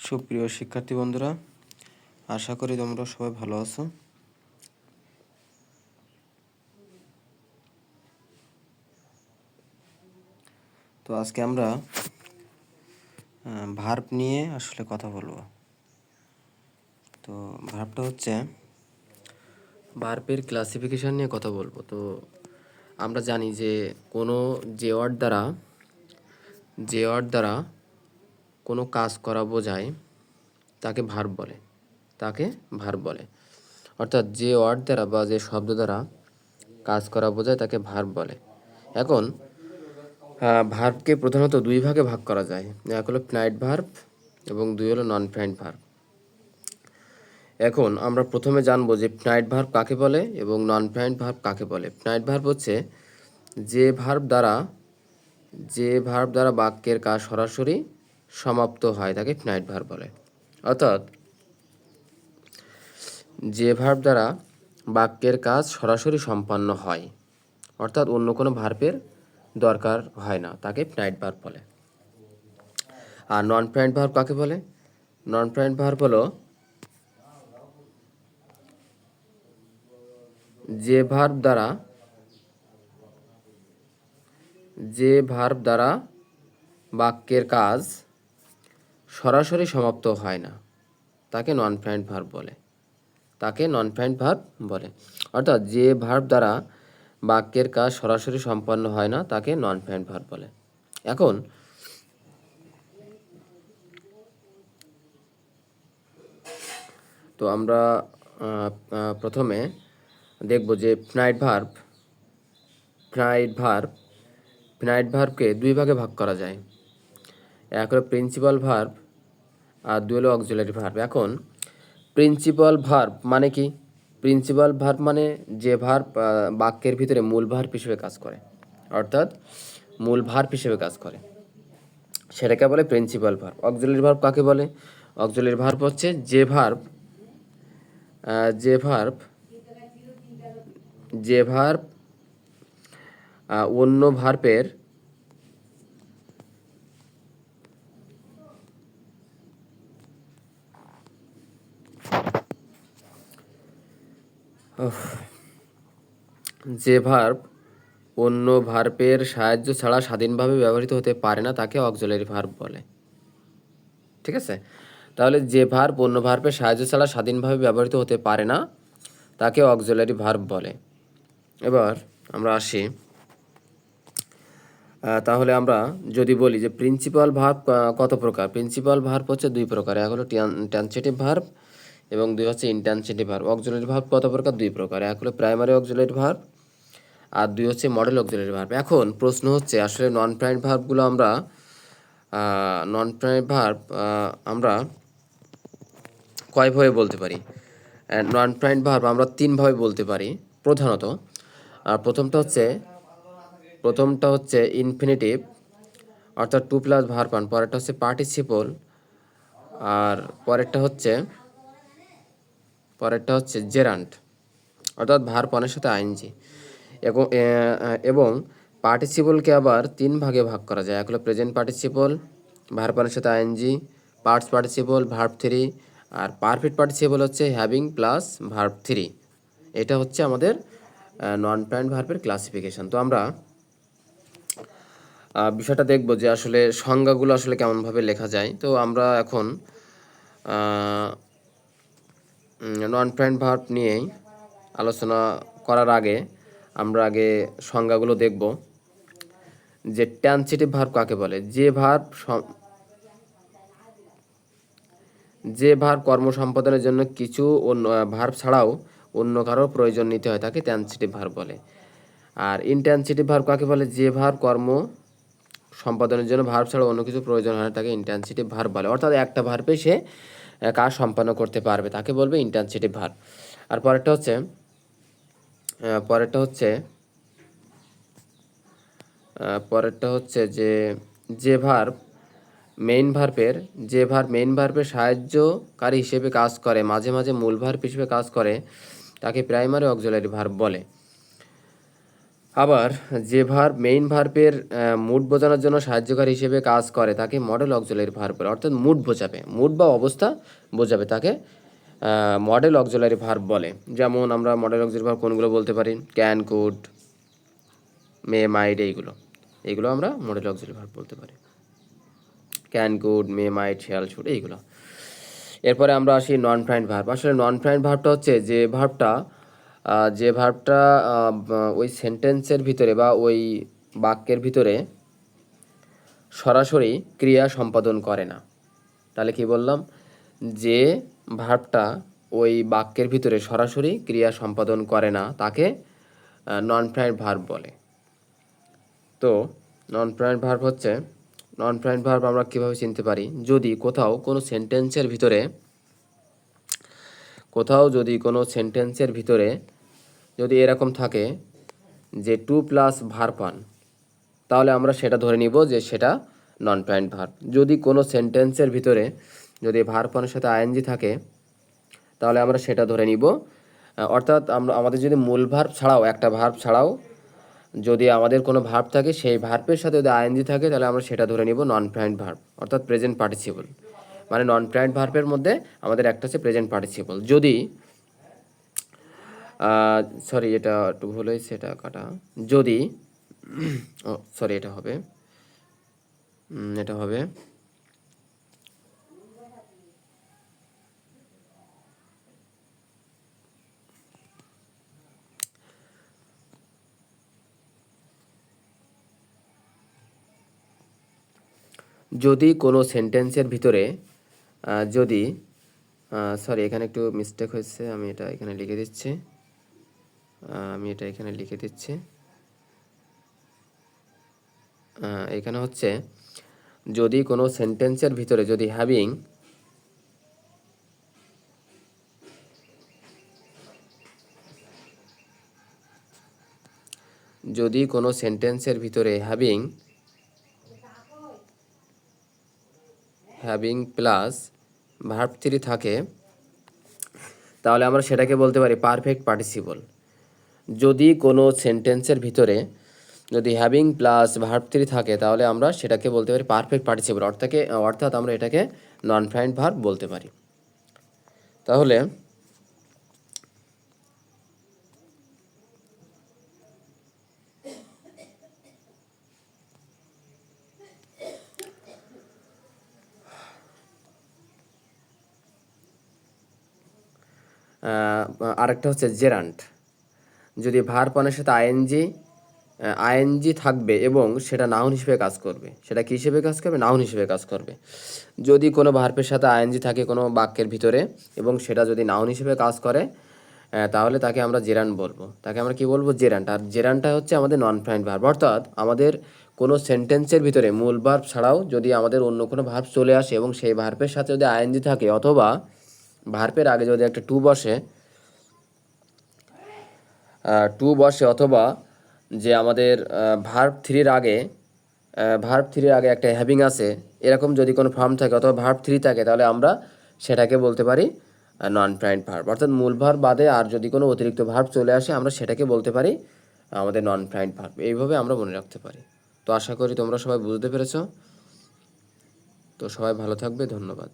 সুপ্রিয় শিক্ষার্থী বন্ধুরা, আশা করি তোমরা সবাই ভালো আছো। তো আজকে আমরা ভার্ব নিয়ে আসলে কথা বলবো। তো ভার্বটা হচ্ছে ভার্বের ক্লাসিফিকেশন নিয়ে কথা বলবো। তো আমরা জানি যে কোনো যে ওয়ার্ড দ্বারা কোনো কাজ করা বোঝায় তাকে ভার্ব বলে। অর্থাৎ যে ওয়ার্ড দ্বারা বা যে শব্দ দ্বারা কাজ করা বোঝায় তাকে ভার্ব বলে। এখন ভার্বকে প্রধানত দুই ভাগে ভাগ করা যায়। এক হলো ফিনাইট ভার্ব এবং দুই হলো নন ফিনাইট ভার্ব। এখন আমরা প্রথমে জানবো যে ফিনাইট ভার্ব কাকে বলে এবং নন ফিনাইট ভার্ব কাকে বলে। ফিনাইট ভার্ব হচ্ছে যে ভার্ব দ্বারা বাক্যের কাজ সরাসরি সমাপ্ত হয় তাকে ফিনাইট ভার্ব বলে। অর্থাৎ যে ভার্ব দ্বারা বাক্যের কাজ সরাসরি সম্পন্ন হয়, অর্থাৎ অন্য কোনো ভার্বের দরকার হয় না, তাকে ফিনাইট ভার্ব বলে। আর নন ফিনাইট ভার্ব কাকে বলে? নন ফিনাইট ভার্ব হলো যে ভার্ব দ্বারা বাক্যের কাজ সরাসরি সমাপ্ত হয় না, তাকে নন ফিনাইট ভার্ব বলে। অর্থাৎ যে ভার্ব দ্বারা বাক্যের কাজ সরাসরি সম্পন্ন হয় না তাকে নন ফিনাইট ভার্ব বলে। এখন তো আমরা প্রথমে দেখব যে ফিনাইট ভার্বকে দুই ভাগে ভাগ করা যায়। এক হলো প্রিন্সিপাল ভার্ব আর দুই হলো অক্সিলারি ভার্ব। এখন প্রিন্সিপাল ভার্ব মানে কি? প্রিন্সিপাল ভার্ব মানে যে ভার্ব বাক্যের ভিতরে মূল ভার্ব হিসেবে কাজ করে, অর্থাৎ মূল ভার্ব হিসেবে কাজ করে, সেটাকে বলে প্রিন্সিপাল ভার্ব। অক্সিলারি ভার্ব কাকে বলে? অক্সিলারি ভার্ব হচ্ছে যে ভার্ব অন্য ভার্বের সাহায্য ছাড়া স্বাধীনভাবে ব্যবহৃত হতে পারে না তাকে অক্সিলারি ভার্ব বলে। ঠিক আছে? তাহলে যে ভার্ব অন্য ভার্বের সাহায্য ছাড়া স্বাধীনভাবে ব্যবহৃত হতে পারে না তাকে অক্সিলারি ভার্ব বলে। এবার আমরা আসি, তাহলে আমরা যদি বলি যে প্রিন্সিপাল ভার্ব কত প্রকার? প্রিন্সিপাল ভার্ব হচ্ছে দুই প্রকার। এক হলো ট্রান্সিটিভ ভার্ব এবং দুই হচ্ছে ইনট্রান্সিটিভ ভার্ব। অক্সিলারি ভার্ব কত প্রকার? দুই প্রকার। এক হলো প্রাইমারি অক্সিলারি ভার্ব আর দুই হচ্ছে মডেল অক্সিলারি ভার্ব। এখন প্রশ্ন হচ্ছে আসলে নন প্রাইমারি ভার্বগুলো আমরা কয়ভাবে বলতে পারি? নন প্রাইমারি ভার্ব আমরা তিনভাবে বলতে পারি প্রধানত। প্রথমটা হচ্ছে ইনফিনিটিভ, অর্থাৎ টু প্লাস ভার্ব ওয়ান। পরেরটা হচ্ছে পার্টিসিপল আর পরেরটা হচ্ছে জেরান্ট, অর্থাৎ ভার্ব ওয়ানের সাথে আইএনজি। এবং পার্টিসিপলকে আবার তিন ভাগে ভাগ করা যায়। এক হলো প্রেজেন্ট পার্টিসিপল, ভার্ব ওয়ানের সাথে ING, past participle, verb three, আর পারফেক্ট পার্টিসিপল হচ্ছে হ্যাভিং প্লাস ভার্ব থ্রি। এটা হচ্ছে আমাদের নন প্রাইমারি ভার্বের ক্লাসিফিকেশন। তো আমরা বিষয়টা দেখব যে আসলে সংজ্ঞাগুলো আসলে কেমনভাবে লেখা যায়। তো আমরা এখন নন প্রাইমারি ভার্ব নিয়েই আলোচনা করার আগে আমরা সংজ্ঞাগুলো দেখব। যে ট্রান্সিটিভ ভার্ব কাকে বলে? যে ভার্ব কর্ম সম্পাদনের জন্য কিছু অন্য ভার্ব ছাড়াও অন্য কারোর প্রয়োজন নিতে হয় তাকে ট্রান্সিটিভ ভার্ব বলে। আর ইনট্রান্সিটিভ ভার্ব কাকে বলে? যে ভার্ব কর্ম সম্পাদনের জন্য ভার্ব ছাড়া অন্য কিছু প্রয়োজন হয় না তাকে ইনট্রান্সিটিভ ভার্ব বলে। অর্থাৎ একটা ভার্বে সে কাজ সম্পন্ন করতে পারবে তাকে বলবে ইনট্রান্সিটিভ ভার্ব। আর পরেরটা হচ্ছে যে ভার্ব মেইন ভার্বের সাহায্যকারী হিসেবে কাজ করে, মাঝে মাঝে মূল ভার্ব হিসেবে কাজ করে, তাকে প্রাইমারি অক্সিলারি ভার্ব বলে। আবার যে ভার্ব মেইন ভার্বের মুড বোঝানোর জন্য সাহায্যকারী হিসেবে কাজ করে তাকে মডেল অক্সিলারি ভার্ব বলে, অর্থাৎ মুড বোঝাবে, মুড বা অবস্থা বোঝাবে তাকে মডেল অক্সিলারি ভার্ব বলে। যেমন আমরা মডেল অক্সিলারি ভার্ব কোনগুলো বলতে পারি? ক্যান, কুড, মে, মাইট, এইগুলো আমরা মডেল অক্সিলারি ভার্ব বলতে পারি। Can, could, may, might, shall, should, এইগুলো। এরপরে আমরা আসি নন প্রাইন্ট ভার্ব। আসলে নন প্রাইন্ট ভার্বটা হচ্ছে যে ভার্বটা ওই সেন্টেন্সের ভিতরে বা ওই বাক্যের ভিতরে সরাসরি ক্রিয়া সম্পাদন করে না। তাহলে কি বললাম? যে ভার্বটা ওই বাক্যের ভিতরে সরাসরি ক্রিয়া সম্পাদন করে না তাকে নন প্রাইন্ট ভার্ব বলে। তো নন প্রাইন্ট ভার্ব আমরা কীভাবে চিনতে পারি? যদি কোথাও কোনো সেন্টেন্সের ভিতরে যদি এরকম থাকে যে 2+ ভার্ব 1, তাহলে আমরা সেটা ধরে নিব যে সেটা নন প্রাইন্ট ভার্ব। যদি কোনো সেন্টেন্সের ভিতরে যদি ভার্ব 1 এর সাথে আইএনজি থাকে তাহলে আমরা সেটা ধরে নিব, অর্থাৎ আমাদের যদি মূল ভার্ব ছাড়াও একটা ভার্ব ছাড়াও যদি আমাদের কোনো ভার্ব থাকে, সেই ভার্বের সাথে যদি আইএনজি থাকে তাহলে আমরা সেটা ধরে নিব নন প্রাইন্ট ভার্ব, অর্থাৎ প্রেজেন্ট পার্টিসিপল। মানে নন প্রাইন্ট ভার্বের মধ্যে আমাদের একটা হচ্ছে প্রেজেন্ট পার্টিসিপল। যদি সরি, এটা একটু ভুল হয়েছে, এটা কাটা। যদি এটা হবে যদি কোনো সেন্টেন্সের ভিতরে এখানে একটু মিস্টেক হয়েছে, আমি এটা এখানে লিখে দিচ্ছি। এখানে হচ্ছে যদি কোনো সেন্টেন্সের ভিতরে যদি হ্যাভিং প্লাস ভার্ব 3 থাকে তাহলে আমরা সেটাকে বলতে পারি পারফেক্ট পার্টিসিপল। যদি কোনো সেন্টেন্সের ভিতরে যদি হ্যাভিং প্লাস ভার্ব 3 থাকে তাহলে আমরা সেটাকে বলতে পারি পারফেক্ট পার্টিসিপল, অর্থাৎ আমরা এটাকে নন প্রাইন্ট ভার্ব বলতে পারি। তাহলে আরেকটা হচ্ছে জেরান্ট। যদি ভার্ব 1 এর সাথে আইএনজি থাকবে এবং সেটা নাউন হিসেবে কাজ করবে। সেটা কী হিসেবে কাজ করবে? নাউন হিসেবে কাজ করবে। যদি কোনো ভার্বের সাথে আইএনজি থাকে কোনো বাক্যের ভিতরে এবং সেটা যদি নাউন হিসেবে কাজ করে তাহলে তাকে আমরা জেরান্ট বলবো। তাকে আমরা কি বলবো? জেরান্ট। আর জেরান্টটা হচ্ছে আমাদের নন প্রাইন্ট ভার্ব, অর্থাৎ আমাদের কোনো সেন্টেন্সের ভিতরে মূল ভার্ব ছাড়াও যদি আমাদের অন্য কোনো ভার্ব চলে আসে এবং সেই ভার্বের সাথে যদি আইএনজি থাকে অথবা ভার্বের আগে যদি একটা টু বসে অথবা যে আমাদের ভার্ব 3 এর আগে একটা হ্যাভিং আছে, এরকম যদি কোনো ফর্ম থাকে অথবা ভার্ব 3 থাকে তাহলে আমরা সেটাকে বলতে পারি নন প্রাইন্ট ভার্ব। অর্থাৎ মূল ভার্ব বাদে আর যদি কোনো অতিরিক্ত ভার্ব চলে আসে আমরা সেটাকে বলতে পারি আমাদের নন প্রাইন্ট ভার্ব। এইভাবে আমরা মনে রাখতে পারি। তো আশা করি তোমরা সবাই বুঝতে পেরেছো। তো সবাই ভালো থাকবে, ধন্যবাদ।